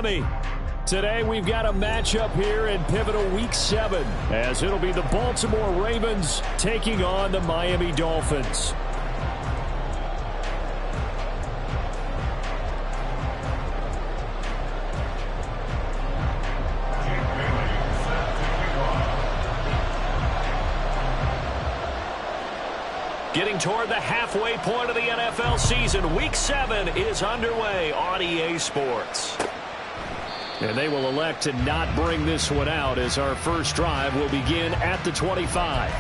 Miami. Today we've got a matchup here in pivotal Week 7 as it'll be the Baltimore Ravens taking on the Miami Dolphins. Getting toward the halfway point of the NFL season, Week 7 is underway on EA Sports. And they will elect to not bring this one out as our first drive will begin at the 25.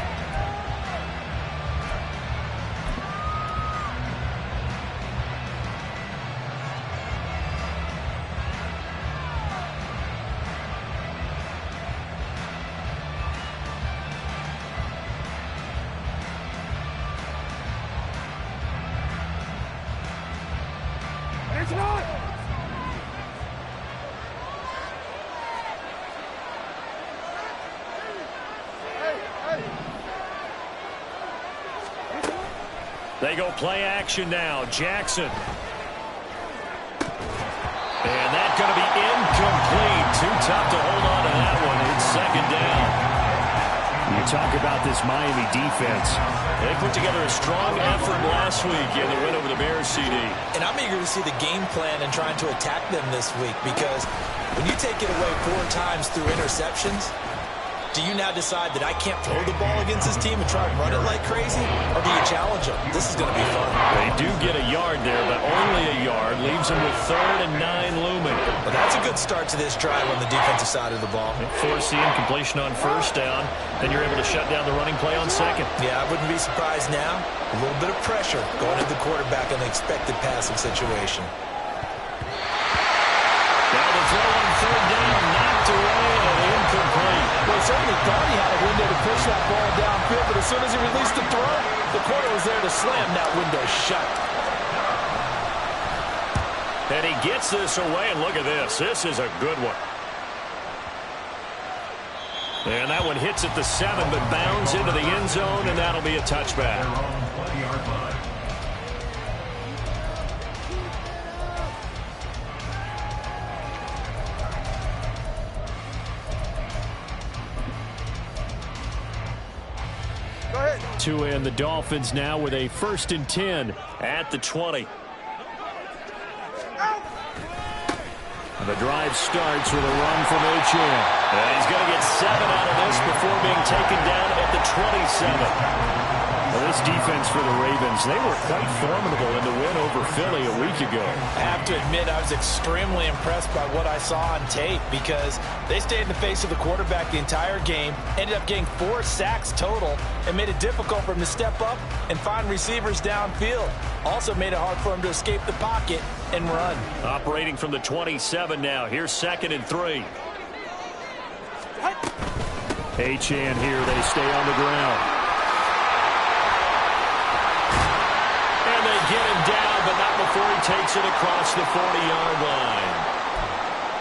They go play action now. Jackson. And that's going to be incomplete. Too tough to hold on to that one. It's second down. You talk about this Miami defense. They put together a strong effort last week in the win over the Bears, CD. And I'm eager to see the game plan and trying to attack them this week because when you take it away 4 times through interceptions, do you now decide that I can't throw the ball against this team and try and run it like crazy? Or do you challenge them? This is going to be fun. They do get a yard there, but only a yard. Leaves them with 3rd and 9 looming. Well, that's a good start to this drive on the defensive side of the ball. Force the incompletion on first down. Then you're able to shut down the running play on second. Yeah, I wouldn't be surprised now. A little bit of pressure going into the quarterback in an expected passing situation. Now the throw on 3rd down, knocked away and incomplete. Well, he certainly thought he had a window to push that ball downfield, but as soon as he released the throw, the corner was there to slam that window shut. And he gets this away, and look at this. This is a good one. And that one hits at the 7, but bounds into the end zone, and that'll be a touchback. 2 and the Dolphins now with a 1st and 10 at the 20. The drive starts with a run from H.N. And he's going to get 7 out of this before being taken down at the 27. Well, this defense for the Ravens, they were quite formidable in the win over Philly a week ago. I have to admit, I was extremely impressed by what I saw on tape because they stayed in the face of the quarterback the entire game, ended up getting 4 sacks total, and made it difficult for him to step up and find receivers downfield. Also made it hard for him to escape the pocket and run. Operating from the 27 now. Here's 2nd and 3. H.N. here. They stay on the ground. Get him down, but not before he takes it across the 40-yard line.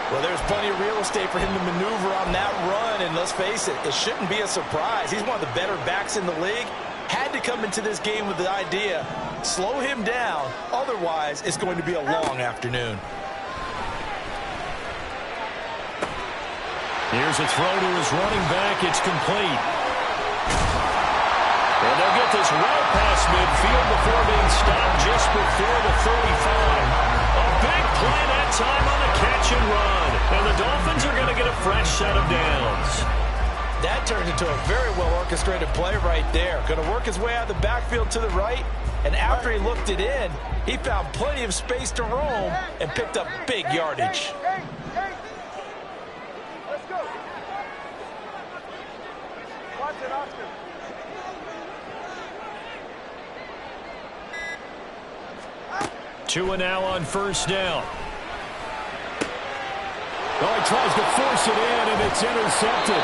Well, there's plenty of real estate for him to maneuver on that run, and let's face it, it shouldn't be a surprise. He's one of the better backs in the league. Had to come into this game with the idea, slow him down, otherwise it's going to be a long afternoon. Here's a throw to his running back. It's complete. And they'll get this well past midfield before being stopped just before the 35. A big play that time on the catch and run. And the Dolphins are going to get a fresh set of downs. That turned into a very well-orchestrated play right there. Going to work his way out of the backfield to the right. And after he looked it in, he found plenty of space to roam and picked up big yardage. Let's go. Watch it, Oscar. 2 now on 1st down. Oh, he tries to force it in, and it's intercepted.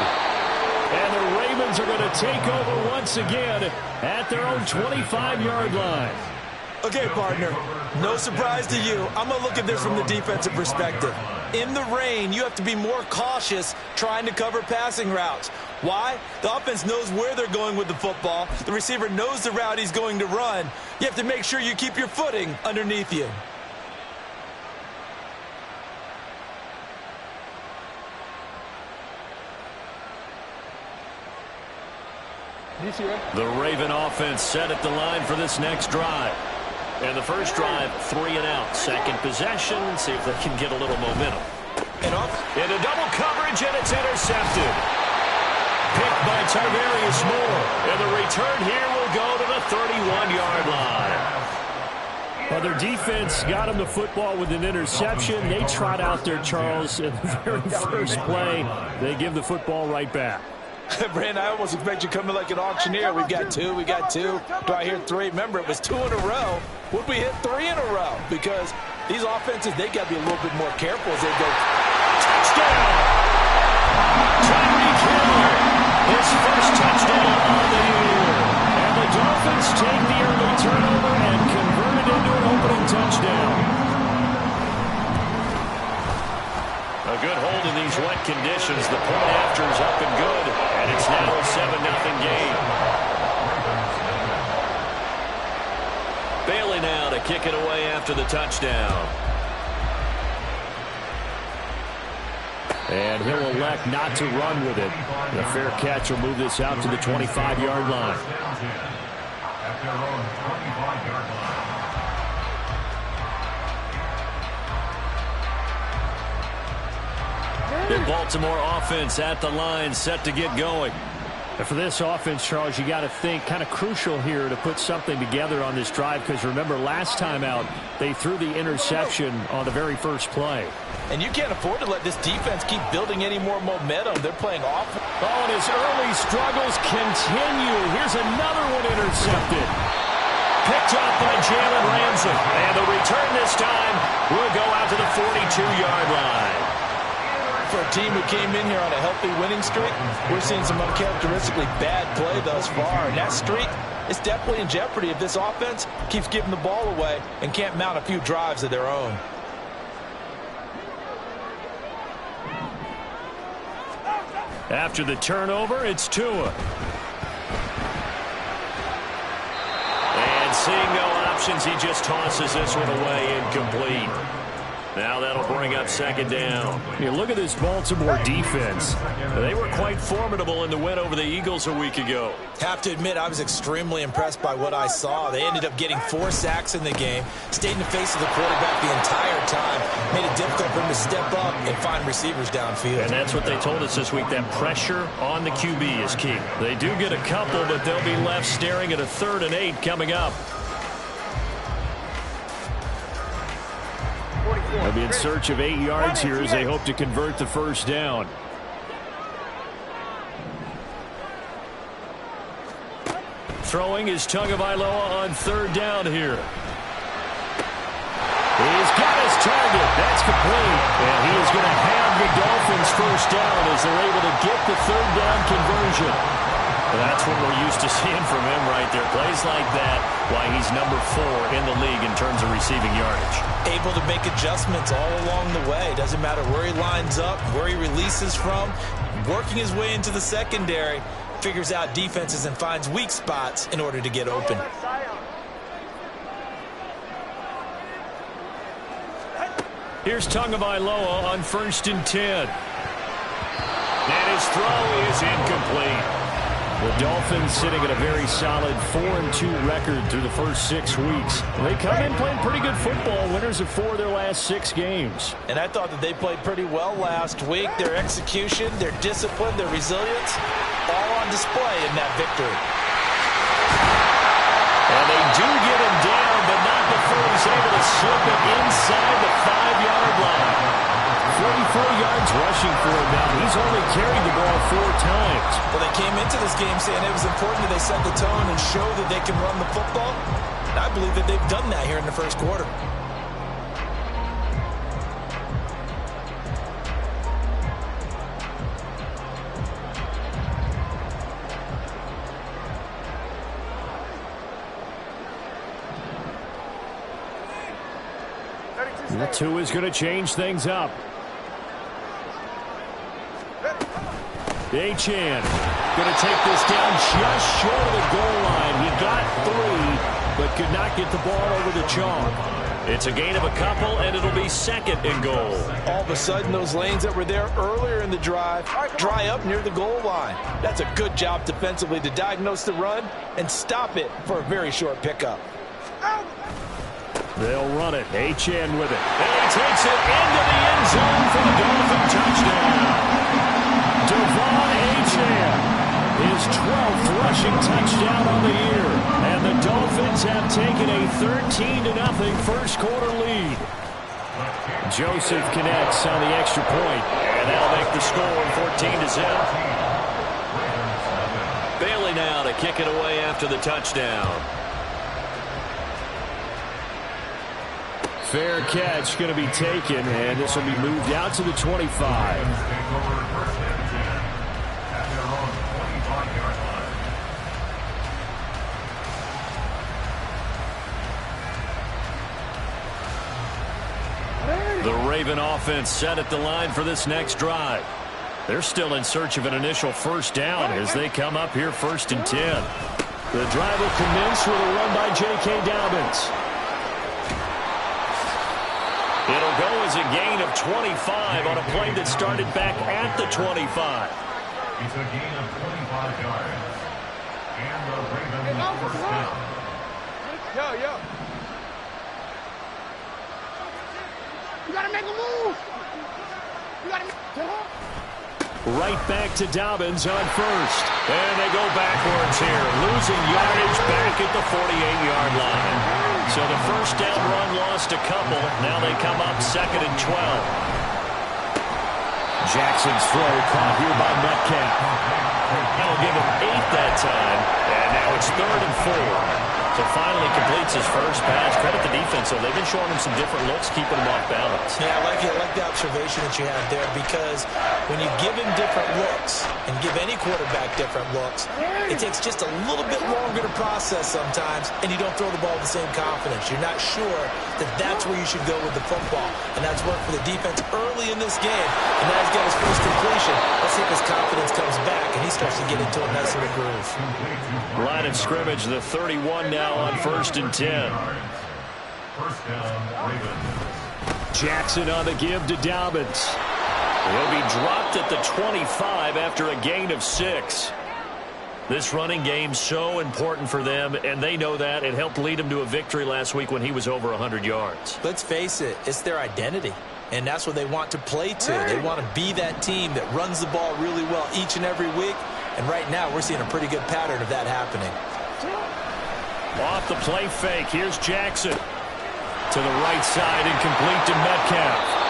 And the Ravens are going to take over once again at their own 25-yard line. Okay, partner, no surprise to you. I'm going to look at this from the defensive perspective. In the rain, you have to be more cautious trying to cover passing routes. Why? The offense knows where they're going with the football. The receiver knows the route he's going to run. You have to make sure you keep your footing underneath you. The Raven offense set at the line for this next drive. And the first drive, 3 and out. Second possession, see if they can get a little momentum. And off into double coverage, and it's intercepted. Picked by Tarvarius Moore. And the return here will go to the 31-yard line. Well, their defense got him the football with an interception. They trot out there, Charles, in the very first play. They give the football right back. Brandon, I almost expect you coming like an auctioneer. We got two. Do I hear 3? Remember, it was 2 in a row. Would we hit 3 in a row? Because these offenses, they got to be a little bit more careful as they go. Touchdown! Tyreek Hill, his first touchdown on the year. And the Dolphins take the early turnover and convert it into an opening touchdown. A good hold in these wet conditions. The point after is up and good, and it's now a 7-0 game. Bailey now to kick it away after the touchdown. And he'll elect not to run with it. The fair catch will move this out to the 25-yard line. The Baltimore offense at the line, set to get going. And for this offense, Charles, you got to think kind of crucial here to put something together on this drive, because remember, last time out, they threw the interception on the very first play. And you can't afford to let this defense keep building any more momentum. They're playing off. Oh, and his early struggles continue. Here's another one intercepted. Picked up by Jalen Ramsey. And the return this time will go out to the 42-yard line. For a team who came in here on a healthy winning streak, we're seeing some uncharacteristically bad play thus far. And that streak is definitely in jeopardy if this offense keeps giving the ball away and can't mount a few drives of their own. After the turnover, it's Tua. And seeing no options, he just tosses this one away, incomplete. Now that'll bring up second down. You look at this Baltimore defense. They were quite formidable in the win over the Eagles a week ago. Have to admit, I was extremely impressed by what I saw. They ended up getting 4 sacks in the game, stayed in the face of the quarterback the entire time, made it difficult for him to step up and find receivers downfield. And that's what they told us this week, that pressure on the QB is key. They do get a couple, but they'll be left staring at a 3rd and 8 coming up. They'll be in search of 8 yards here as they hope to convert the first down. Throwing is Tagovailoa on 3rd down here. He's got his target. That's complete. And he is going to have the Dolphins first down as they're able to get the 3rd down conversion. That's what we're used to seeing from him right there. Plays like that, why he's number 4 in the league in terms of receiving yardage. Able to make adjustments all along the way. Doesn't matter where he lines up, where he releases from. Working his way into the secondary, figures out defenses and finds weak spots in order to get open. Here's Tagovailoa on 1st and 10. And his throw is incomplete. The Dolphins sitting at a very solid 4-2 record through the first 6 weeks. They come in playing pretty good football, winners of 4 of their last 6 games. And I thought that they played pretty well last week. Their execution, their discipline, their resilience, all on display in that victory. And they do get him down, but not before he's able to slip it inside the 5-yard line. 44 yards rushing for him now. He's only carried the ball 4 times. Well, they came into this game saying it was important that they set the tone and show that they can run the football. And I believe that they've done that here in the first quarter. The 2 is going to change things up. Achane going to take this down just short of the goal line. He got 3, but could not get the ball over the chalk. It's a gain of a couple, and it'll be second and goal. All of a sudden, those lanes that were there earlier in the drive dry up near the goal line. That's a good job defensively to diagnose the run and stop it for a very short pickup. They'll run it. Achane with it. And he takes it into the end zone for the Dolphin touchdown. Devon Achane, his 12th rushing touchdown on the year. And the Dolphins have taken a 13-0 first quarter lead. Joseph connects on the extra point, and that'll make the score 14-0. Bailey now to kick it away after the touchdown. Fair catch going to be taken, and this will be moved out to the 25. The Raven offense set at the line for this next drive. They're still in search of an initial first down as they come up here 1st and 10. The drive will commence with a run by J.K. Dobbins. It'll go as a gain of 25 on a play that started back at the 25. It's a gain of 25 yards. And the Ravens first down. Yo. You gotta make a move. You gotta make Right back to Dobbins on first. And they go backwards here, losing yardage back at the 48-yard line. So the first down run lost a couple. Now they come up 2nd and 12. Jackson's throw caught here by Metcalf. That'll give him 8 that time. And now it's 3rd and 4. So finally completes his first pass. Credit the defense, so they've been showing him some different looks, keeping him off balance. Yeah, I like it. I like the observation that you have there, because when you give him different looks and give any quarterback different looks, it takes just a little bit longer to process sometimes, and you don't throw the ball with the same confidence. You're not sure that that's where you should go with the football, and that's worked for the defense early in this game. And now he's got his first completion. Let's see if his confidence comes back and he starts to get into a nice little groove. Line of scrimmage, the 31 now on 1st and 10. First down, Ravens. Jackson on the give to Dobbins. He'll be dropped at the 25 after a gain of 6. This running game so important for them, and they know that. It helped lead them to a victory last week when he was over 100 yards. Let's face it, it's their identity, and that's what they want to play to. They want to be that team that runs the ball really well each and every week, and right now we're seeing a pretty good pattern of that happening. Off the play fake, here's Jackson. To the right side and complete to Metcalf.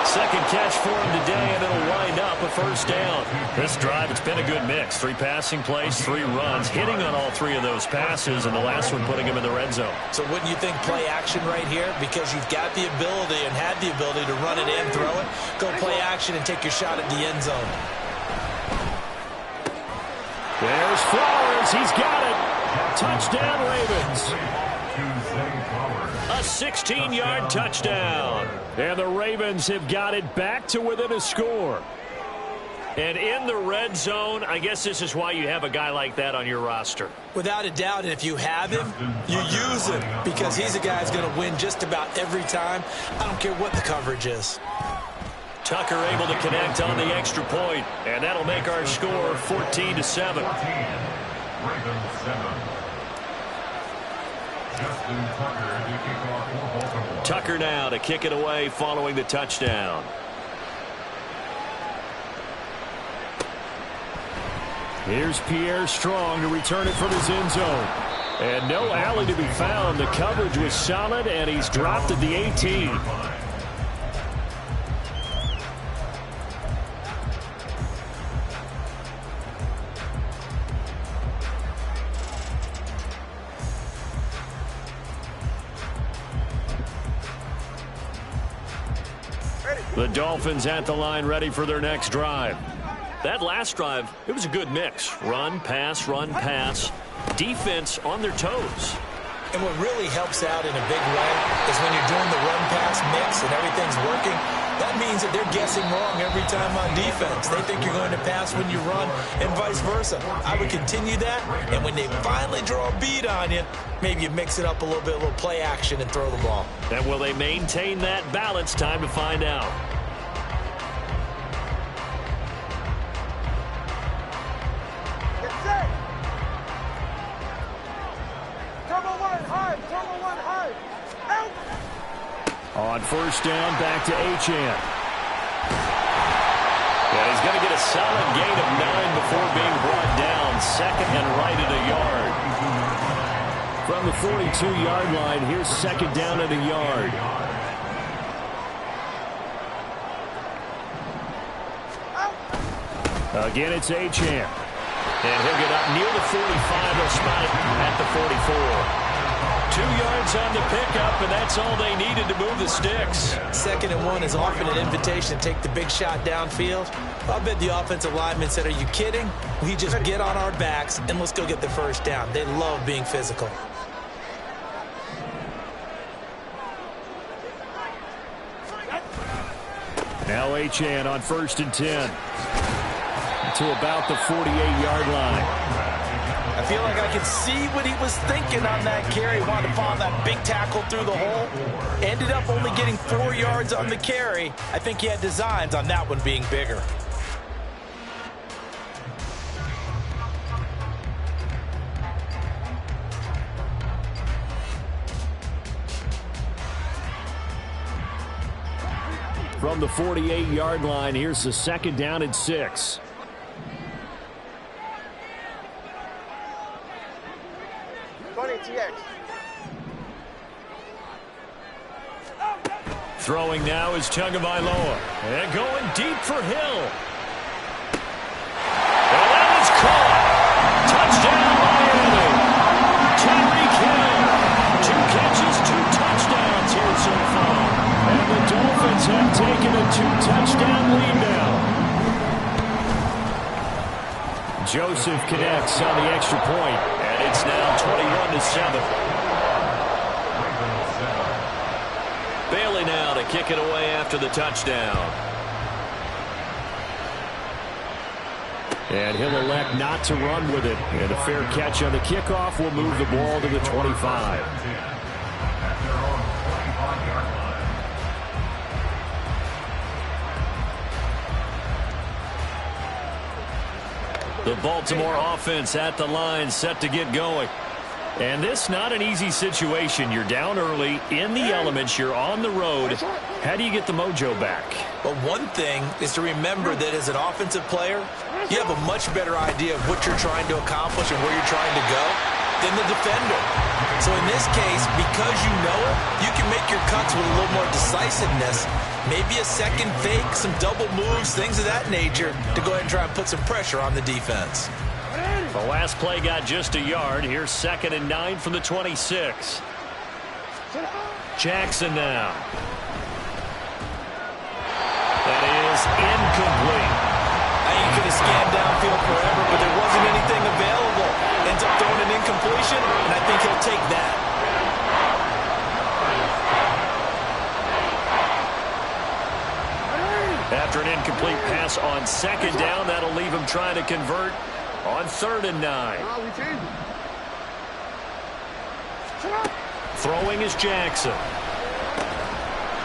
Second catch for him today, and it'll wind up a first down. This drive, it's been a good mix. 3 passing plays, 3 runs, hitting on all 3 of those passes, and the last one putting him in the red zone. So wouldn't you think play action right here? Because you've got the ability and had the ability to run it and throw it. Go play action and take your shot at the end zone. There's Flowers. He's got it. Touchdown, Ravens. A 16-yard touchdown. And the Ravens have got it back to within a score. And in the red zone, I guess this is why you have a guy like that on your roster. Without a doubt, and if you have him, you use him, because he's a guy who's going to win just about every time. I don't care what the coverage is. Tucker able to connect on the extra point, and that'll make our score 14-7. Ravens 7. Tucker now to kick it away following the touchdown. Here's Pierre Strong to return it from his end zone. And no alley to be found. The coverage was solid, and he's dropped at the 18. The Dolphins at the line ready for their next drive. That last drive, it was a good mix. Run, pass, defense on their toes. And what really helps out in a big way is when you're doing the run-pass mix and everything's working, That means that they're guessing wrong every time on defense. They think you're going to pass when you run and vice versa. I would continue that, and when they finally draw a bead on you, maybe you mix it up a little bit, a little play action, and throw the ball. And will they maintain that balance? Time to find out. On first down, back to Achane. Yeah, he's going to get a solid gain of 9 before being brought down. Second and right at a yard. From the 42-yard line, here's second down at a yard. Again, it's Achane. And he'll get up near the 45. They'll spot it at the 44. 2 yards on the pickup, and that's all they needed to move the sticks. Second and 1 is often an invitation to take the big shot downfield. I bet the offensive lineman said, are you kidding? We just get on our backs, and let's go get the first down. They love being physical. Now Achane on first and 10. To about the 48-yard line. I feel like I could see what he was thinking on that carry. Wanted to follow that big tackle through the hole. Ended up only getting 4 yards on the carry. I think he had designs on that one being bigger. From the 48-yard line, here's the second down and 6. Throwing now is Tagovailoa. And going deep for Hill. And that is caught. Touchdown, Miami. Tyreek Hill. 2 catches, 2 touchdowns here so far. And the Dolphins have taken a 2-touchdown lead now. Joseph connects on the extra point. And it's now 21-7. Bailey now to kick it away after the touchdown. And he'll elect not to run with it. And a fair catch on the kickoff will move the ball to the 25. The Baltimore offense at the line, set to get going. And this not an easy situation. You're down early, in the elements, you're on the road. How do you get the mojo back? Well, one thing is to remember that as an offensive player, you have a much better idea of what you're trying to accomplish and where you're trying to go than the defender. So in this case, because you know it, you can make your cuts with a little more decisiveness. Maybe a second fake, some double moves, things of that nature to go ahead and try and put some pressure on the defense. The last play got just a yard. Here's second and 9 from the 26. Jackson now. That is incomplete. You could have scanned downfield forever, but there wasn't anything available. Ends up throwing an incompletion, and I think he'll take that. After an incomplete pass on second down, that'll leave him trying to convert on third and 9. Throwing is Jackson.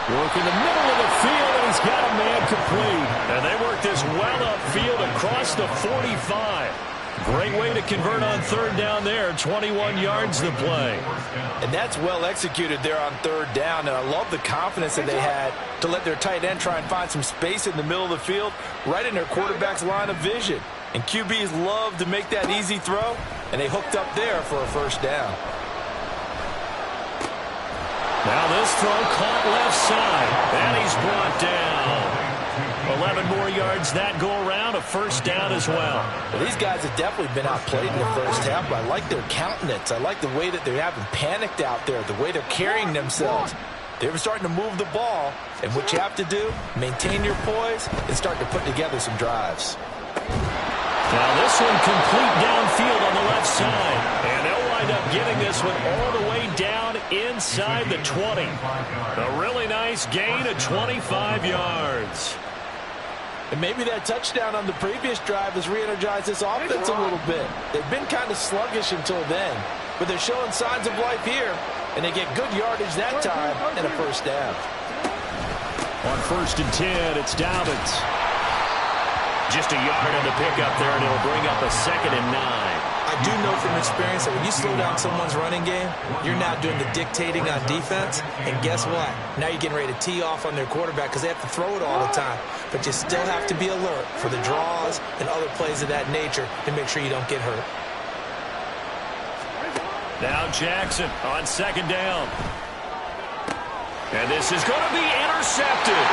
Working the middle of the field, and he's got a man complete. And they work this well upfield across the 45. Great way to convert on third down there. 21 yards to play. And that's well executed there on third down. And I love the confidence that they had to let their tight end try and find some space in the middle of the field, right in their quarterback's line of vision. And QBs love to make that easy throw, and they hooked up there for a first down. Now this throw caught left side, and he's brought down. 11 more yards that go around, a first down as well. Well, these guys have definitely been outplayed in the first half, but I like their countenance. I like the way that they haven't panicked out there, the way they're carrying themselves. They're starting to move the ball, and what you have to do, maintain your poise and start to put together some drives. Now this one complete downfield on the left side. And they'll wind up getting this one all the way down inside the 20. A really nice gain of 25 yards. And maybe that touchdown on the previous drive has re-energized this offense a little bit. They've been kind of sluggish until then, but they're showing signs of life here, and they get good yardage that time and a first down. On 1st and 10, it's Dobbins. Just a yard on the pickup there, and it'll bring up a 2nd and 9. I do know from experience that when you slow down someone's running game, you're now doing the dictating on defense. And guess what? Now you're getting ready to tee off on their quarterback because they have to throw it all the time. But you still have to be alert for the draws and other plays of that nature to make sure you don't get hurt. Now Jackson on 2nd down. And this is going to be intercepted.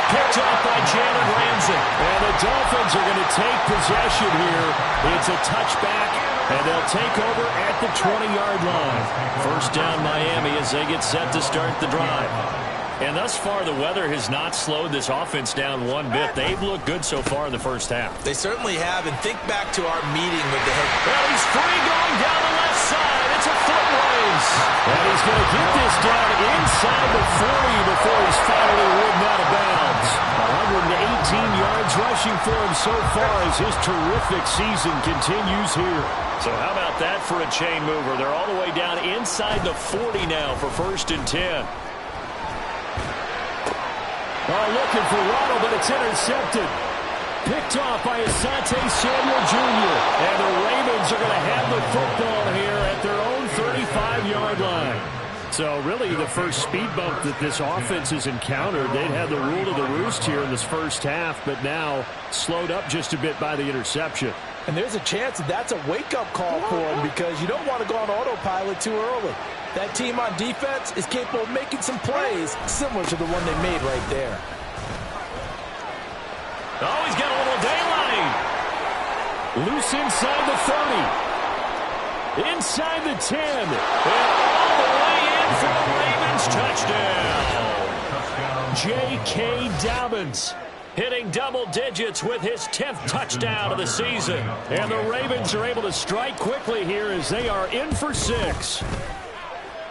Picked off by Jalen Ramsey. And the Dolphins are going to take possession here. It's a touchback, and they'll take over at the 20-yard line. First down Miami as they get set to start the drive. And thus far, the weather has not slowed this offense down one bit. They've looked good so far in the first half. They certainly have, and think back to our meeting with the head. Well, he's free going down the left side. It's a foot race. And he's going to get this down inside the 40 before he's finally ridden out of bounds. 118 yards rushing for him so far as his terrific season continues here. So how about that for a chain mover? They're all the way down inside the 40 now for 1st and 10. Looking for Waddle, but it's intercepted. Picked off by Asante Samuel Jr. And the Ravens are going to have the football here at their own 35-yard line. So really the first speed bump that this offense has encountered. They'd had the rule of the roost here in this first half, but now slowed up just a bit by the interception. And there's a chance that that's a wake-up call for them because you don't want to go on autopilot too early. That team on defense is capable of making some plays similar to the one they made right there. Oh, he's got a little daylight. Loose inside the 30. Inside the 10. And all the way in for a Ravens touchdown. J.K. Dobbins hitting double digits with his 10th touchdown of the season. And the Ravens are able to strike quickly here as they are in for 6.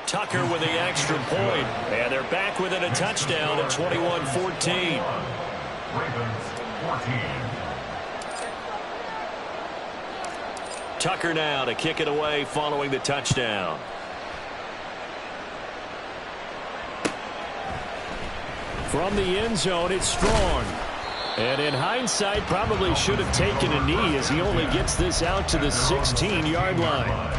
Tucker with the extra point. And they're back within a touchdown at 21-14. Ravens 14. Tucker now to kick it away following the touchdown. From the end zone, it's Strong. And in hindsight, probably should have taken a knee as he only gets this out to the 16-yard line.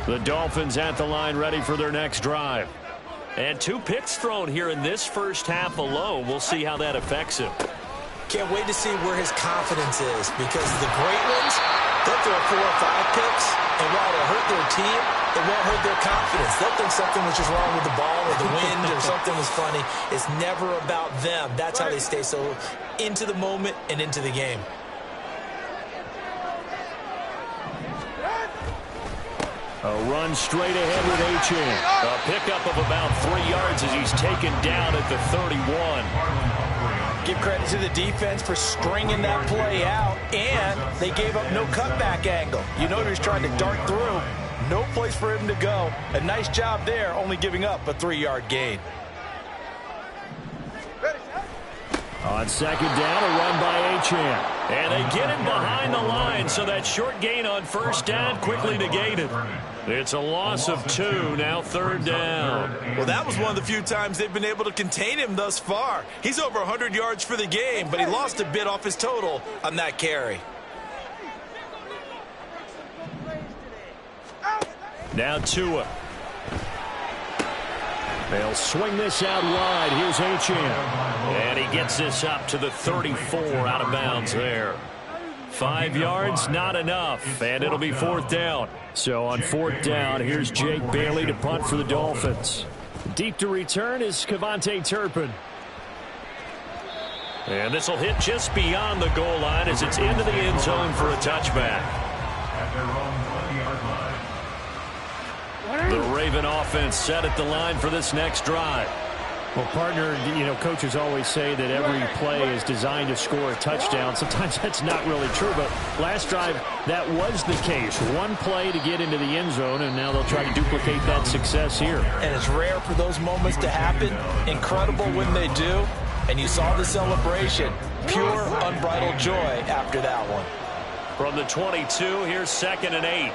The Dolphins at the line ready for their next drive. And 2 picks thrown here in this first half alone. We'll see how that affects him. Can't wait to see where his confidence is because the great ones, they'll throw 4 or 5 picks, and while it'll hurt their team, it won't hurt their confidence. They'll think something was just wrong with the ball or the wind or something was funny. It's never about them. That's how they stay so into the moment and into the game. A run straight ahead with Achane. A pickup of about 3 yards as he's taken down at the 31. Give credit to the defense for stringing that play out, and they gave up no cutback angle. You know he was trying to dart through. No place for him to go. A nice job there, only giving up a 3-yard gain. On 2nd down, a run by Achane. And they get him behind the line, so that short gain on 1st down quickly negated. It's a loss of 2, now 3rd down. Well, that was one of the few times they've been able to contain him thus far. He's over 100 yards for the game, but he lost a bit off his total on that carry. Now Tua. They'll swing this out wide. Here's Achane. And he gets this up to the 34 out of bounds there. 5 yards, not enough. And it'll be 4th down. So on 4th down, here's Jake Bailey to punt for the Dolphins. Deep to return is Kevontae Turpin. And this will hit just beyond the goal line as it's into the end zone for a touchback. At their own 20-yard line. The Raven offense set at the line for this next drive. Well, partner, coaches always say that every play is designed to score a touchdown. Sometimes that's not really true, but last drive, that was the case. One play to get into the end zone, and now they'll try to duplicate that success here. And it's rare for those moments to happen. Incredible when they do. And you saw the celebration. Pure, unbridled joy after that one. From the 22, here's 2nd and 8.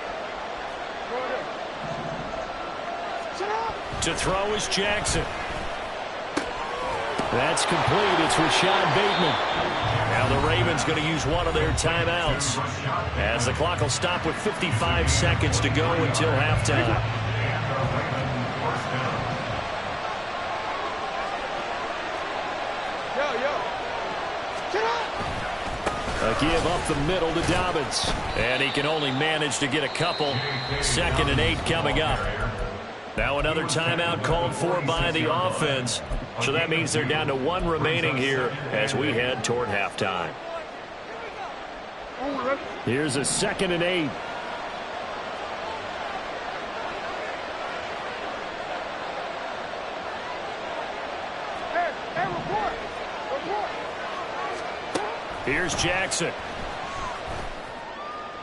To throw is Jackson. That's complete. It's Rashad Bateman. Now the Ravens going to use one of their timeouts, as the clock will stop with 55 seconds to go until halftime. A give up the middle to Dobbins. And he can only manage to get a couple. 2nd and 8 coming up. Now another timeout called for by the offense. So that means they're down to one remaining here as we head toward halftime. Here's a 2nd and 8. Here's Jackson.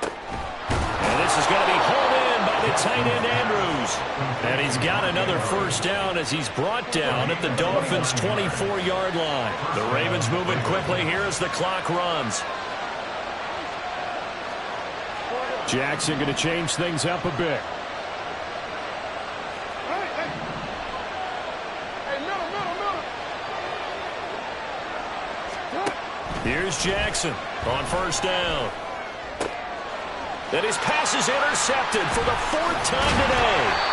And this is going to be hauled in by the tight end Andrews. And he's got another first down as he's brought down at the Dolphins' 24-yard line. The Ravens moving quickly here as the clock runs. Jackson going to change things up a bit. Here's Jackson on first down. And his pass is intercepted for the 4th time today.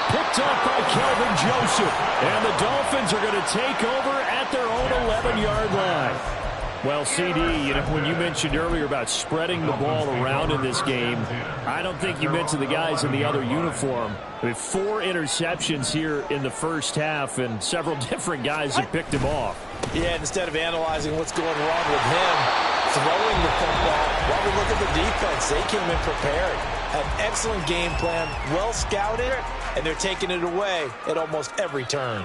Picked up by Kelvin Joseph. And the Dolphins are going to take over at their own 11-yard line. Well, CD, when you mentioned earlier about spreading the ball around in this game, I don't think you mentioned the guys in the other uniform. I mean, 4 interceptions here in the first half, and several different guys have picked him off. Yeah, instead of analyzing what's going wrong with him, throwing the football, while we look at the defense, they came in prepared. An excellent game plan, well scouted, and they're taking it away at almost every turn.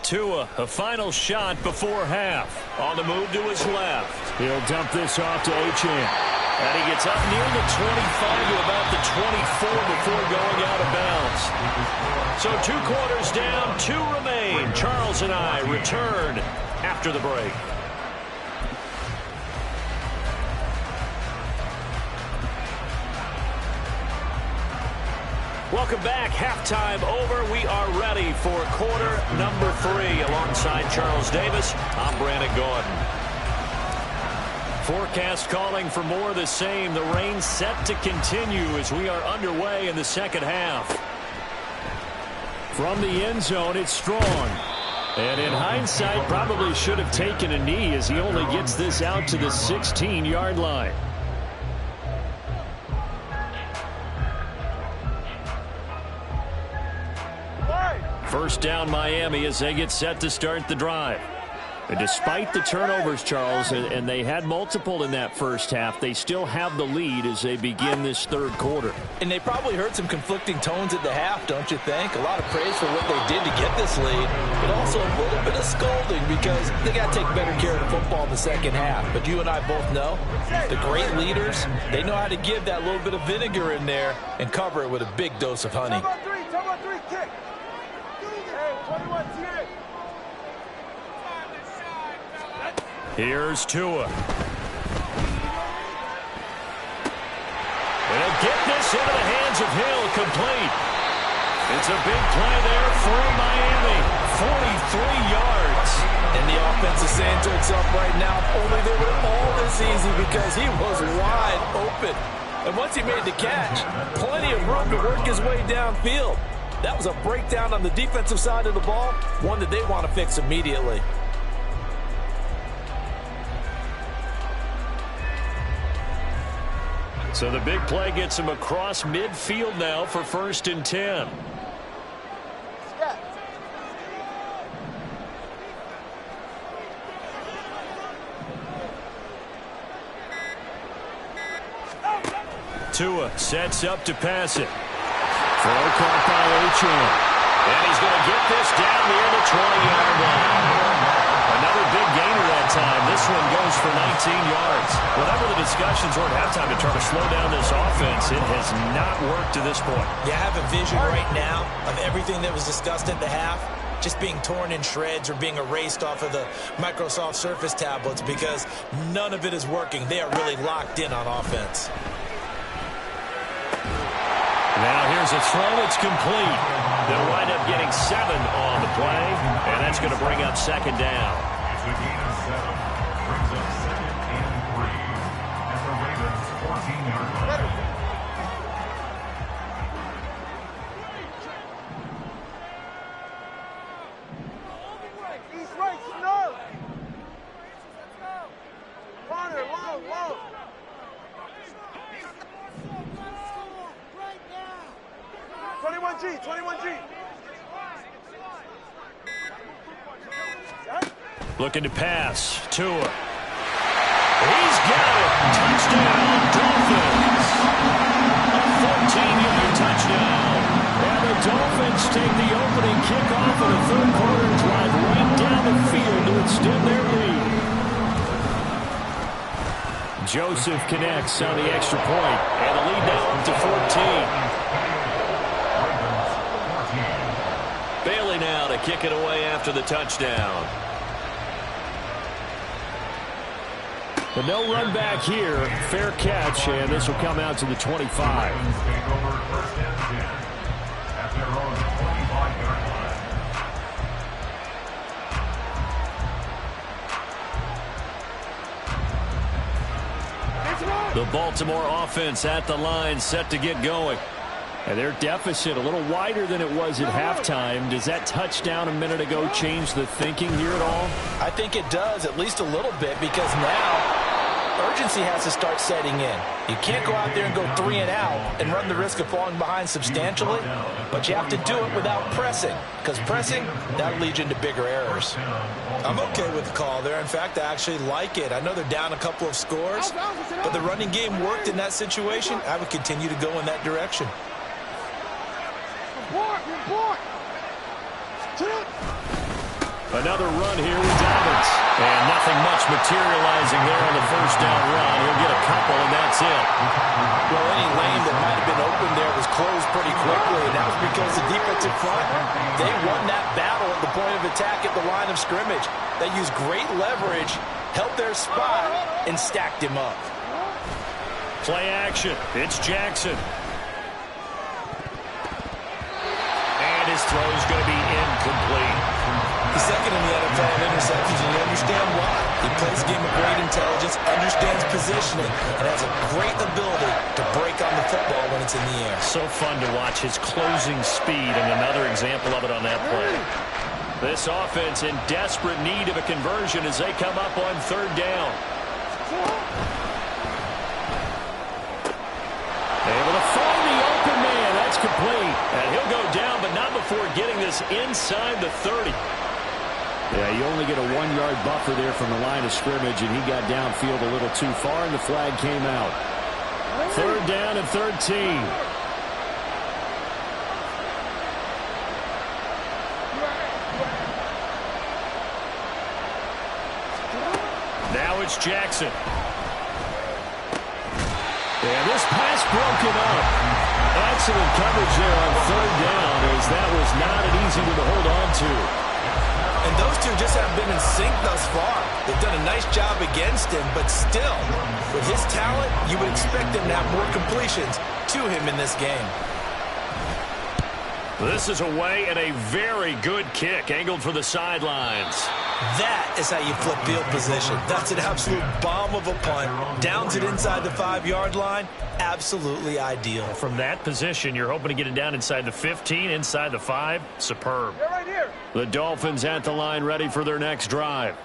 Tua, a final shot before half. On the move to his left. He'll dump this off to Achane. And he gets up near the 25 to about the 24 before going out of bounds. So 2 quarters down, 2 remain. Charles and I return after the break. Welcome back. Halftime over. We are ready for quarter number 3. Alongside Charles Davis, I'm Brandon Gordon. Forecast calling for more of the same. The rain set to continue as we are underway in the second half. From the end zone, it's Strong. And in hindsight, probably should have taken a knee as he only gets this out to the 16-yard line. First down Miami as they get set to start the drive. And despite the turnovers, Charles, and they had multiple in that first half, they still have the lead as they begin this third quarter. And they probably heard some conflicting tones at the half, don't you think? A lot of praise for what they did to get this lead, but also a little bit of scolding because they got to take better care of the football in the second half. But you and I both know the great leaders, they know how to give that little bit of vinegar in there and cover it with a big dose of honey. Top of 3, kick. Hey, 21, T8. Here's Tua. They'll get this into the hands of Hill, complete. It's a big play there for Miami. 43 yards. And the offense is saying to itself right now, if only they were all this easy because he was wide open. And once he made the catch, plenty of room to work his way downfield. That was a breakdown on the defensive side of the ball, one that they want to fix immediately. So the big play gets him across midfield now for 1st and 10. Tua sets up to pass it. Throw caught by Achane. And he's going to get this down near the 20-yard line. Another big gainer that time. This one goes for 19 yards. Whatever the discussions were at halftime to try to slow down this offense, it has not worked to this point. You have a vision right now of everything that was discussed at the half just being torn in shreds or being erased off of the Microsoft Surface tablets because none of it is working. They are really locked in on offense. Now here's a throw. It's complete. They'll wind up getting 7 on the play, and that's going to bring up second down. It's a gain of 7. Brings up 2nd and 3 at the Ravens' 14-yard line. East right, snug. Corner, low, low. 21G, 21G. Looking to pass. Tua. He's got it. Touchdown, Dolphins. A 14-yard touchdown. And the Dolphins take the opening kickoff of the third quarter and drive right down the field to extend their lead. Joseph connects on the extra point, and the lead now up to 14. Bailey now to kick it away after the touchdown. But no run back here. Fair catch, and this will come out to the 25. Take over 1st and 10 at their own 25-yard line. The Baltimore offense at the line, set to get going. And their deficit a little wider than it was at halftime. Does that touchdown a minute ago change the thinking here at all? I think it does, at least a little bit, because now urgency has to start setting in. You can't go out there and go 3 and out and run the risk of falling behind substantially, but you have to do it without pressing, because pressing, that'll lead you into bigger errors. I'm okay with the call there. In fact, I actually like it. I know they're down a couple of scores, but the running game worked in that situation. I would continue to go in that direction. Another run here with Dobbins. And nothing much materializing there on the first down run. He'll get a couple, and that's it. Well, any lane that might have been open there was closed pretty quickly, and that was because the defensive front, they won that battle at the point of attack at the line of scrimmage. They used great leverage, held their spot, and stacked him up. Play action. It's Jackson. And his throw is going to be incomplete. He's second in the NFL in interceptions, and you understand why. He plays a game of great intelligence, understands positioning, and has a great ability to break on the football when it's in the air. So fun to watch his closing speed, and another example of it on that play. This offense in desperate need of a conversion as they come up on 3rd down. Able to find the open man. That's complete. And he'll go down, but not before getting this inside the 30. Yeah, you only get a 1-yard buffer there from the line of scrimmage, and he got downfield a little too far, and the flag came out. 3rd down and 13. Now it's Jackson. And this pass broken up. Excellent coverage there on 3rd down, as that was not an easy one to hold on to. And those two just haven't been in sync thus far. They've done a nice job against him, but still, with his talent, you would expect him to have more completions to him in this game. This is away and a very good kick, angled for the sidelines. That is how you flip field position. That's an absolute bomb of a punt. Downs it inside the 5-yard line. Absolutely ideal. From that position, you're hoping to get it down inside the 15, inside the 5. Superb. Right here. The Dolphins at the line, ready for their next drive.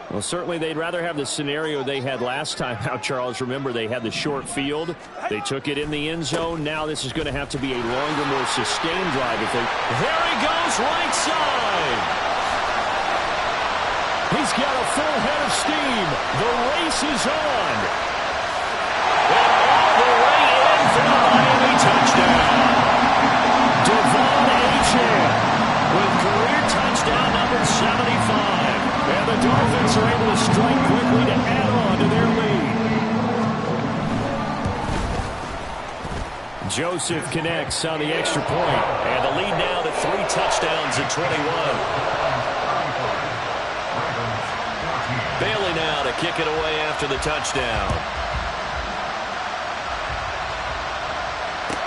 Well, certainly they'd rather have the scenario they had last time out, Charles. Remember, they had the short field. They took it in the end zone. Now this is going to have to be a longer, more sustained drive. There he goes, right side. He's got a full head of steam. The race is on. And all the way in for the Miami touchdown. Joseph connects on the extra point. And the lead now to 3 touchdowns at 21. Bailey now to kick it away after the touchdown.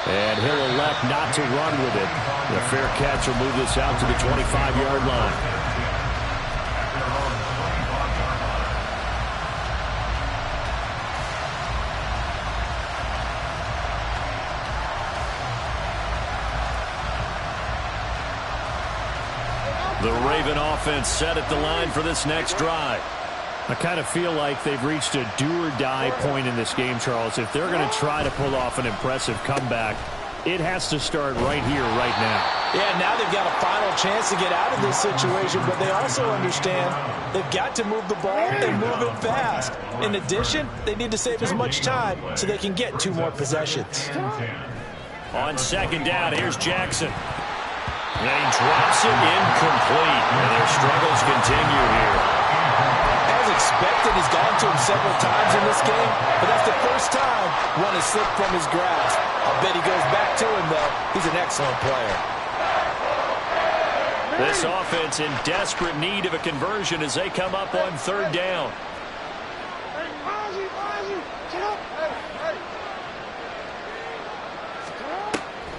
And Hill elect not to run with it. The fair catch will move this out to the 25-yard line. The Raven offense set at the line for this next drive. I kind of feel like they've reached a do-or-die point in this game, Charles. If they're going to try to pull off an impressive comeback, it has to start right here, right now. Yeah, now they've got a final chance to get out of this situation, but they also understand they've got to move the ball and move it fast. In addition, they need to save as much time so they can get 2 more possessions. On second down, here's Jackson. And he drops it incomplete. And their struggles continue here. As expected, he's gone to him several times in this game, but that's the first time one has slipped from his grasp. I'll bet he goes back to him, though. He's an excellent player. This offense in desperate need of a conversion as they come up on third down.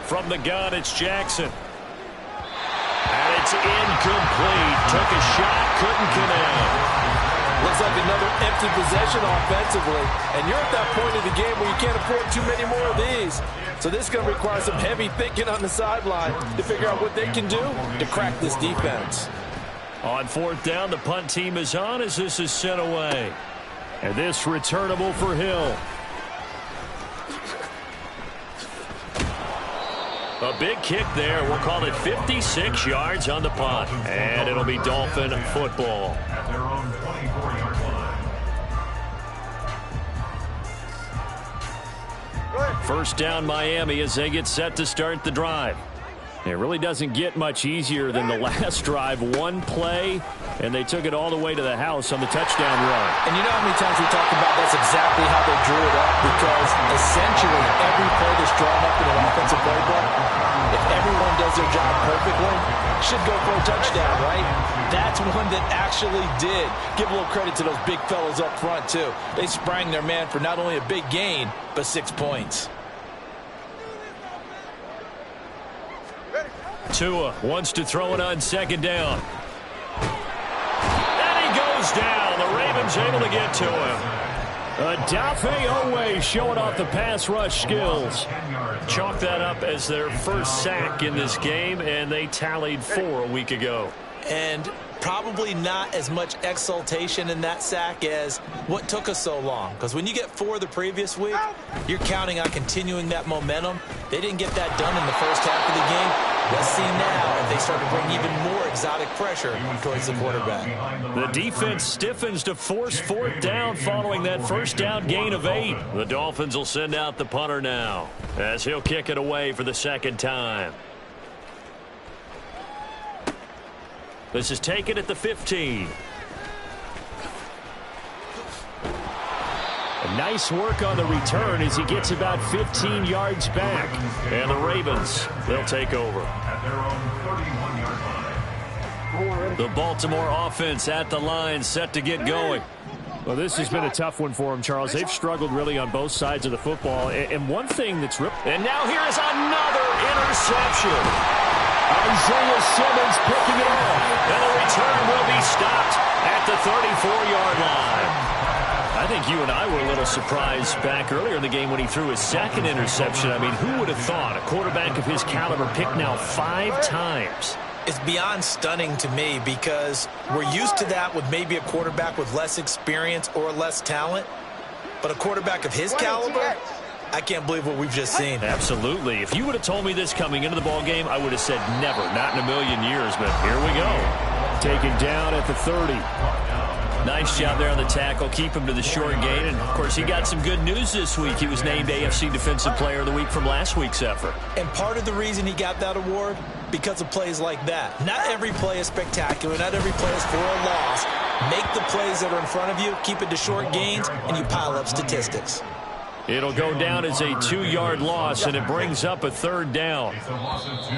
From the gun, it's Jackson. And it's incomplete. Took a shot, couldn't connect. Looks like another empty possession offensively. And you're at that point of the game where you can't afford too many more of these. So this is going to require some heavy thinking on the sideline to figure out what they can do to crack this defense. On fourth down, the punt team is on as this is sent away. And this returnable for Hill. A big kick there. We'll call it 56 yards on the punt. And it'll be Dolphin football. At their own 24-yard line. First down Miami as they get set to start the drive. It really doesn't get much easier than the last drive. One play, and they took it all the way to the house on the touchdown run. And you know how many times we talk about that's exactly how they drew it up, because essentially every play that's drawn up in an offensive playbook, if everyone does their job perfectly, should go for a touchdown, right? That's one that actually did. Give a little credit to those big fellas up front, too. They sprang their man for not only a big gain, but 6 points. Tua wants to throw it on second down. And he goes down. The Ravens able to get to him. Adafe Owe showing off the pass rush skills. Chalk that up as their first sack in this game, and they tallied 4 a week ago. And probably not as much exultation in that sack as what took us so long. Because when you get 4 the previous week, you're counting on continuing that momentum. They didn't get that done in the first half of the game. Let's see now if they start to bring even more exotic pressure towards the quarterback. The defense stiffens to force fourth down following that first down gain of 8. The Dolphins will send out the punter now as he'll kick it away for the second time. This is taken at the 15. Nice work on the return as he gets about 15 yards back. And the Ravens, they'll take over. At their own 31-yard line. The Baltimore offense at the line, set to get going. Well, this has been a tough one for them, Charles. They've struggled really on both sides of the football. And one thing that's... And now here is another interception. Isaiah Simmons picking it off. And the return will be stopped at the 34-yard line. I think you and I were a little surprised back earlier in the game when he threw his second interception. I mean, who would have thought a quarterback of his caliber picked now 5 times? It's beyond stunning to me because we're used to that with maybe a quarterback with less experience or less talent. But a quarterback of his caliber, I can't believe what we've just seen. Absolutely. If you would have told me this coming into the ball game, I would have said never, not in a million years. But here we go. Taken down at the 30. Nice job there on the tackle. Keep him to the short gain. And, of course, he got some good news this week. He was named AFC Defensive Player of the Week from last week's effort. And part of the reason he got that award, because of plays like that. Not every play is spectacular. Not every play is for a loss. Make the plays that are in front of you, keep it to short gains, and you pile up statistics. It'll go down as a 2-yard loss, and it brings up a 3rd down. It's a loss of 2.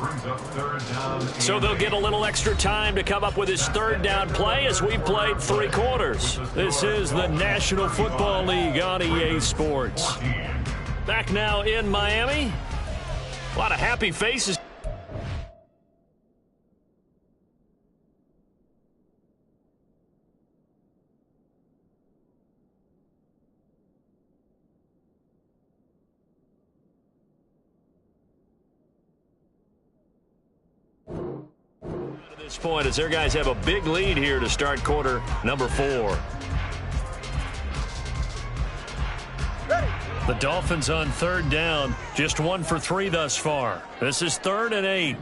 Brings up 3rd down. So they'll get a little extra time to come up with his 3rd down play as we played 3 quarters. This is the National Football League on EA Sports. Back now in Miami. A lot of happy faces. At this point, as their guys have a big lead here to start quarter number 4. The Dolphins on 3rd down, just 1 for 3 thus far. This is 3rd and 8.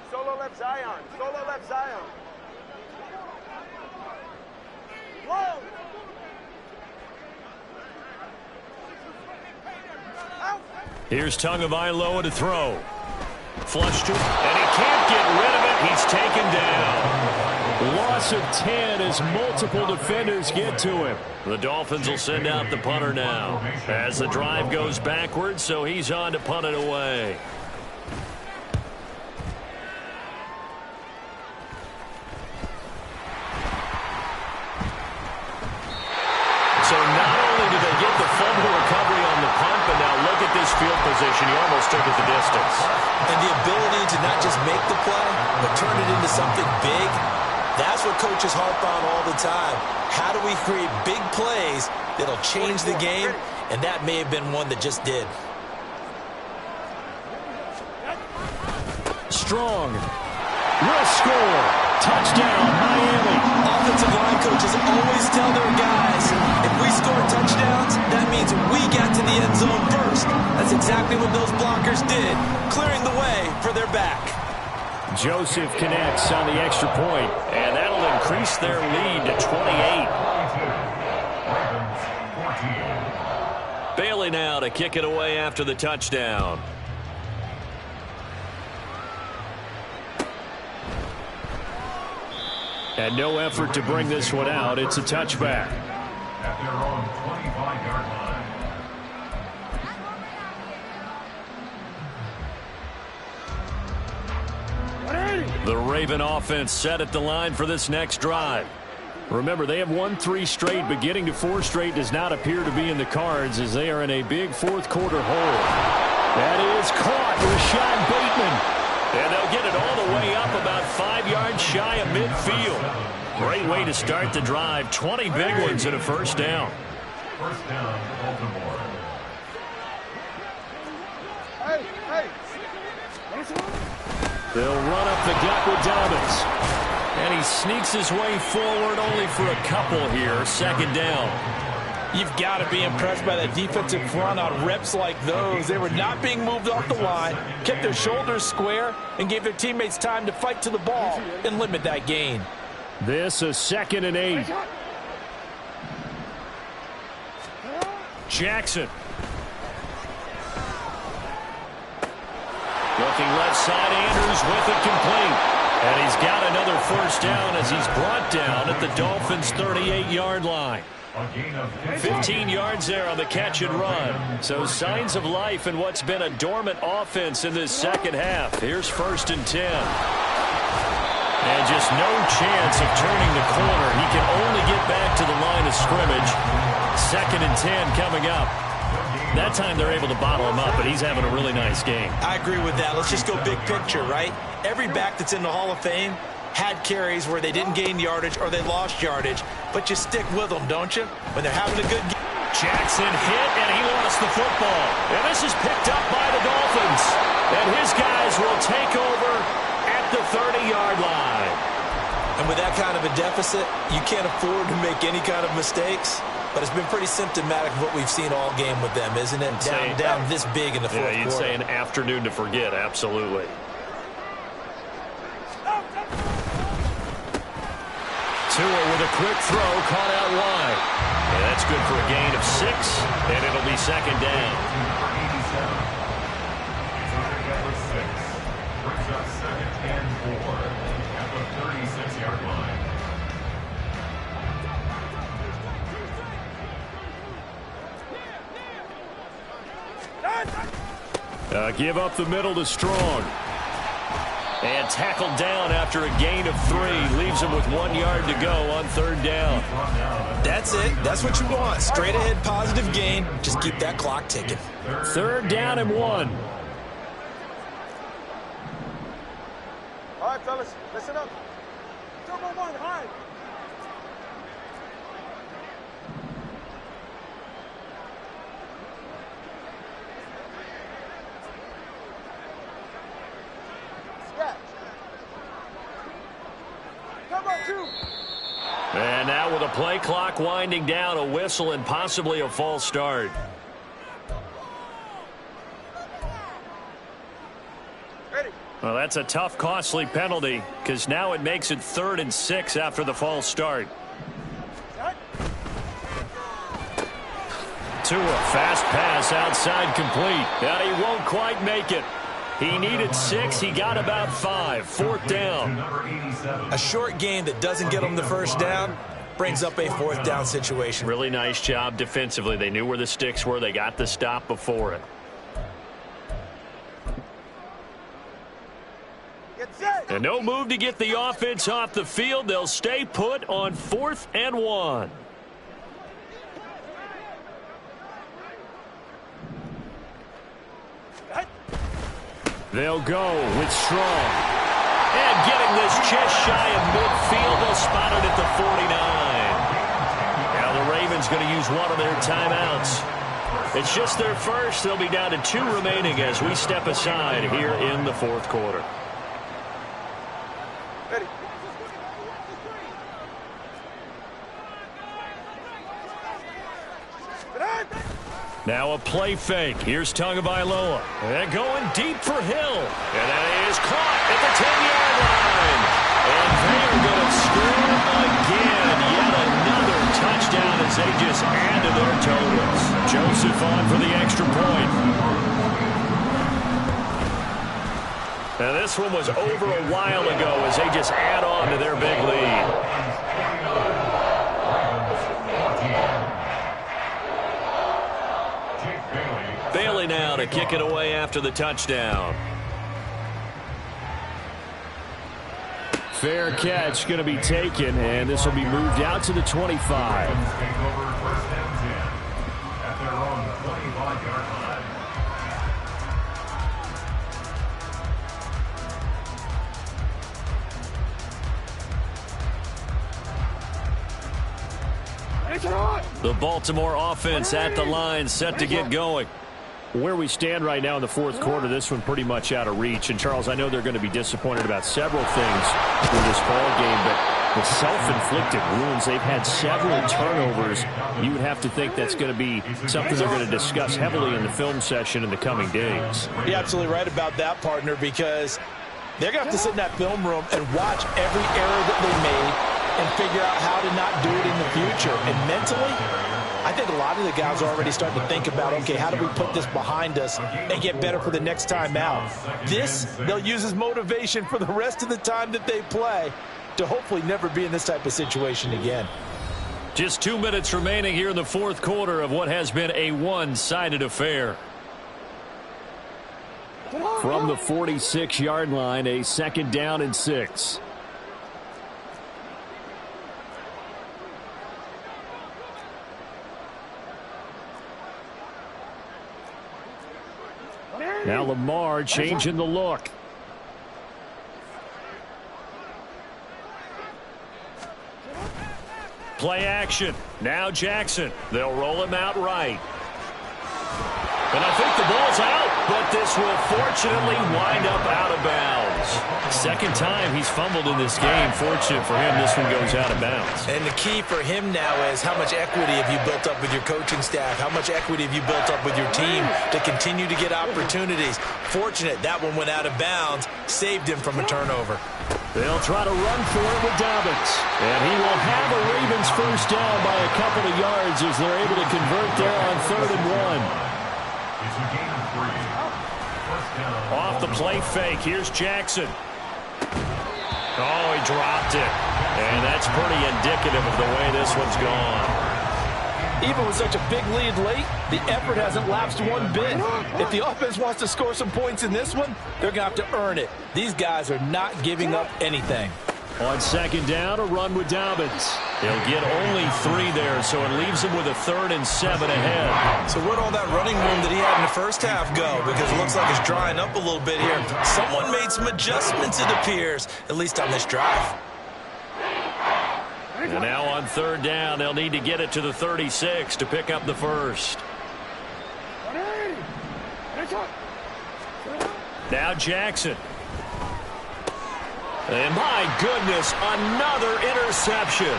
Solo left Zion. Solo left Zion. Whoa! Here's Tagovailoa to throw. Flush to, and he can't get rid of it. He's taken down. Loss of 10 as multiple defenders get to him. The Dolphins will send out the punter now as the drive goes backwards, so he's on to punt it away. So not only do they get the fumble recovery on the punt, but now look at this field position. He almost took it the distance. And the ability to not just make the play, but turn it into something big, that's what coaches harp on all the time. How do we create big plays that'll change the game? And that may have been one that just did. Strong will score. Touchdown, Miami. Offensive line coaches always tell their guys, if we score touchdowns, that means we got to the end zone first. That's exactly what those blockers did, clearing the way for their back. Joseph connects on the extra point, and that'll increase their lead to 28. Bailey now to kick it away after the touchdown. And no effort to bring this one out. It's a touchback. At their own 25-yard line. The Raven offense set at the line for this next drive. Remember, they have won 3 straight, but getting to 4 straight does not appear to be in the cards as they are in a big 4th quarter hole. That is caught. Rashad Bateman. And they'll get it all the way up about 5 yards shy of midfield. Great way to start the drive. 20 big ones and a 1st down. 1st down, Baltimore. They'll run up the gut with Dobbins. And he sneaks his way forward only for a couple here. 2nd down. You've got to be impressed by that defensive front on reps like those. They were not being moved off the line, kept their shoulders square, and gave their teammates time to fight to the ball and limit that gain. This is 2nd and 8. Jackson. Looking left side, Andrews with it complete. And he's got another 1st down as he's brought down at the Dolphins' 38-yard line. 15 yards there on the catch and run. So signs of life in what's been a dormant offense in this 2nd half. Here's 1st and 10. And just no chance of turning the corner. He can only get back to the line of scrimmage. 2nd and 10 coming up. That time they're able to bottle him up, but he's having a really nice game. I agree with that. Let's just go big picture, right? Every back that's in the Hall of Fame had carries where they didn't gain yardage or they lost yardage, but you stick with them, don't you? When they're having a good game. Jackson hit, and he lost the football. And this is picked up by the Dolphins. And his guys will take over at the 30-yard line. And with that kind of a deficit, you can't afford to make any kind of mistakes. But it's been pretty symptomatic of what we've seen all game with them, isn't it? Down this big in the 4th quarter. You'd say an afternoon to forget, absolutely. Tua with a quick throw, caught out wide. And that's good for a gain of 6, and it'll be 2nd down. Brings up 2nd and 4 at the 36-yard line. Give up the middle to Strong. And tackled down after a gain of 3. Leaves him with 1 yard to go on 3rd down. That's it. That's what you want. Straight ahead, positive gain. Just keep that clock ticking. 3rd down and 1. All right, fellas, listen up. Turbo 1, high. And now with a play clock winding down, a whistle and possibly a false start. Ready. Well, that's a tough, costly penalty because now it makes it 3rd and 6 after the false start. Tua, fast pass outside complete. And he won't quite make it. He needed 6. He got about 5. 4th down. A short gain that doesn't get him the first down brings up a 4th down situation. Really nice job defensively. They knew where the sticks were. They got the stop before it. And no move to get the offense off the field. They'll stay put on 4th and 1. They'll go with Strong. And getting this just shy of midfield, they'll spot it at the 49. Now the Ravens going to use one of their timeouts. It's just their first. They'll be down to 2 remaining as we step aside here in the 4th quarter. Ready. Now a play fake. Here's Tagovailoa. And going deep for Hill. And that is caught at the 10-yard line. And they are going to score again. Yet another touchdown as they just add to their totals. Joseph on for the extra point. Now this one was over a while ago as they just add on to their big lead. Bailey now to kick it away after the touchdown. Fair catch going to be taken, and this will be moved out to the 25. The Baltimore offense at the line, set to get going. Where we stand right now in the 4th quarter, this one pretty much out of reach. And, Charles, I know they're going to be disappointed about several things with this ball game, but the self-inflicted wounds, they've had several turnovers. You would have to think that's going to be something they're going to discuss heavily in the film session in the coming days. You're absolutely right about that, partner, because they're going to have to sit in that film room and watch every error that they made and figure out how to not do it in the future. And mentally, I think a lot of the guys are already starting to think about, okay, how do we put this behind us and get better for the next time out? This, they'll use as motivation for the rest of the time that they play to hopefully never be in this type of situation again. Just 2 minutes remaining here in the 4th quarter of what has been a one-sided affair. From the 46-yard line, a 2nd down and 6. Now Lamar changing the look. Play action. Now Jackson. They'll roll him out right. And I think the ball's out, but this will fortunately wind up out of bounds. 2nd time he's fumbled in this game. Fortunate for him, this one goes out of bounds. And the key for him now is how much equity have you built up with your coaching staff? How much equity have you built up with your team to continue to get opportunities? Fortunate that one went out of bounds, saved him from a turnover. They'll try to run for it with Dobbins. And he will have a Ravens first down by a couple of yards as they're able to convert there on 3rd and 1. Off the play fake, here's Jackson. Oh, he dropped it. And that's pretty indicative of the way this one's gone. Even with such a big lead late, the effort hasn't lapsed one bit. If the offense wants to score some points in this one, they're going to have to earn it. These guys are not giving up anything. On second down, a run with Dobbins. He'll get only 3 there, so it leaves him with a 3rd and 7 ahead. So where'd all that running room that he had in the first half go? Because it looks like it's drying up a little bit here. Someone made some adjustments, it appears, at least on this drive. And now on 3rd down, they'll need to get it to the 36 to pick up the first. Now Jackson. And my goodness, another interception.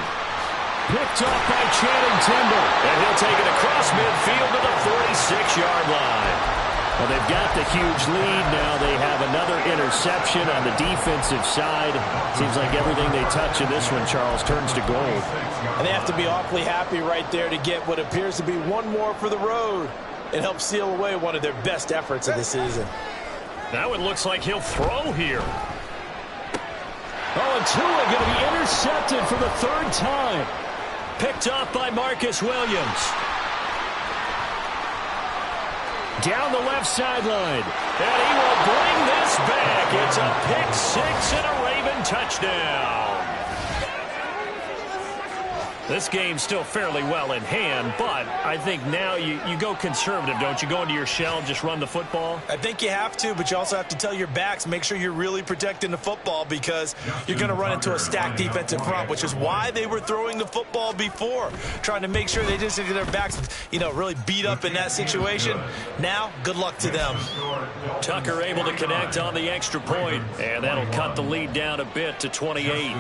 Picked up by Channing Timber. And he'll take it across midfield to the 46-yard line. Well, they've got the huge lead. Now they have another interception on the defensive side. Seems like everything they touch in this one, Charles, turns to gold. And they have to be awfully happy right there to get what appears to be one more for the road. It helps seal away one of their best efforts of the season. Now it looks like he'll throw here. Oh, and Tua going to be intercepted for the 3rd time. Picked up by Marcus Williams. Down the left sideline. And he will bring this back. It's a pick 6 and a Raven touchdown. This game's still fairly well in hand, but I think now you go conservative, don't you? Go into your shell and just run the football? I think you have to, but you also have to tell your backs, make sure you're really protecting the football because you're going to run into a stacked defensive front, which is why they were throwing the football before, trying to make sure they just get their backs, really beat up in that situation. Now, good luck to them. Tucker able to connect on the extra point, and that'll cut the lead down a bit to 28.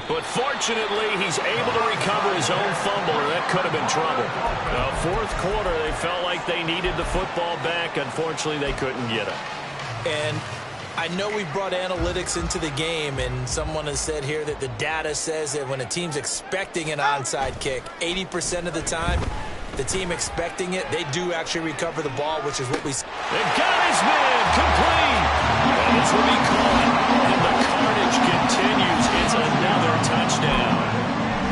But fortunately, he's able to recover his own fumble, or that could have been trouble. Fourth quarter, they felt like they needed the football back. Unfortunately, they couldn't get it. And I know we brought analytics into the game, and someone has said here that the data says that when a team's expecting an onside kick, 80% of the time, the team expecting it, they do actually recover the ball, which is what we see. They've got his man complete. And this will be caught. And the carnage continues. It's another touchdown.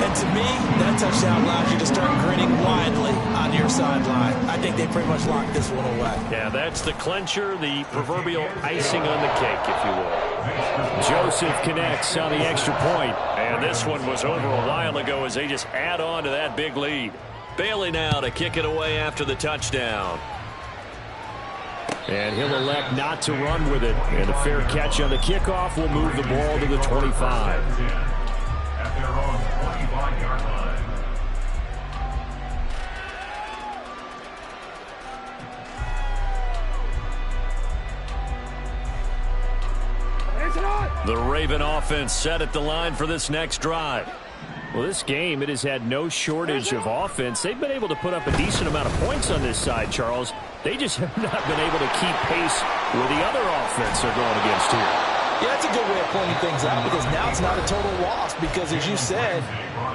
And to me, that touchdown allows you to start grinning widely on your sideline. I think they pretty much locked this one away. Yeah, that's the clincher, the proverbial icing on the cake, if you will. Joseph connects on the extra point. And this one was over a while ago as they just add on to that big lead. Bailey now to kick it away after the touchdown. And he'll elect not to run with it. And a fair catch on the kickoff will move the ball to the 25. At their own 25-yard line. The Raven offense set at the line for this next drive. Well, this game, it has had no shortage of offense. They've been able to put up a decent amount of points on this side, Charles. They just have not been able to keep pace with the other offense they're going against here. Yeah, that's a good way of pointing things out because now it's not a total loss because, as you said,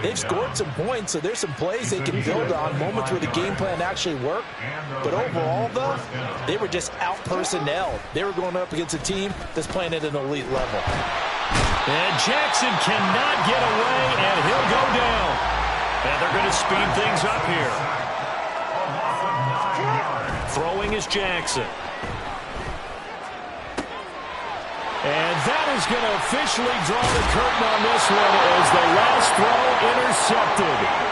they've scored some points, so there's some plays they can build on, moments where the game plan actually worked. But overall, though, they were just out-personnelled. They were going up against a team that's playing at an elite level. And Jackson cannot get away, and he'll go down. And they're going to speed things up here. Throwing is Jackson. And that is going to officially draw the curtain on this one as the last throw intercepted.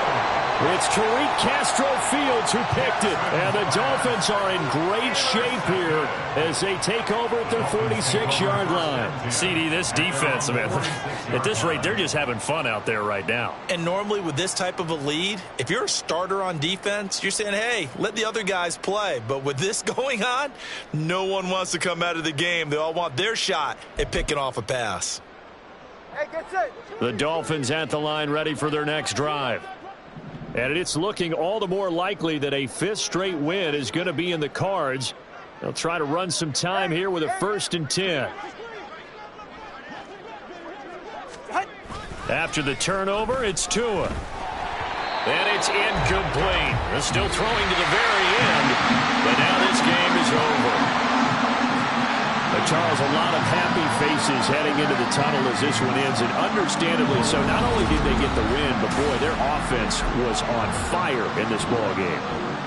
It's Tariq Castro Fields who picked it. And the Dolphins are in great shape here as they take over at their 46-yard line. CD, this defense, man, at this rate, they're just having fun out there right now. And normally with this type of a lead, if you're a starter on defense, you're saying, hey, let the other guys play. But with this going on, no one wants to come out of the game. They all want their shot at picking off a pass. Hey, get set. The Dolphins at the line ready for their next drive. And it's looking all the more likely that a 5th straight win is going to be in the cards. They'll try to run some time here with a 1st and 10. After the turnover, it's Tua. And it's incomplete. They're still throwing to the very end, but now this game is over. A Charles, a lot of happy faces heading into the tunnel as this one ends, and understandably so. Not only did they get the win, but boy, their offense was on fire in this ball game.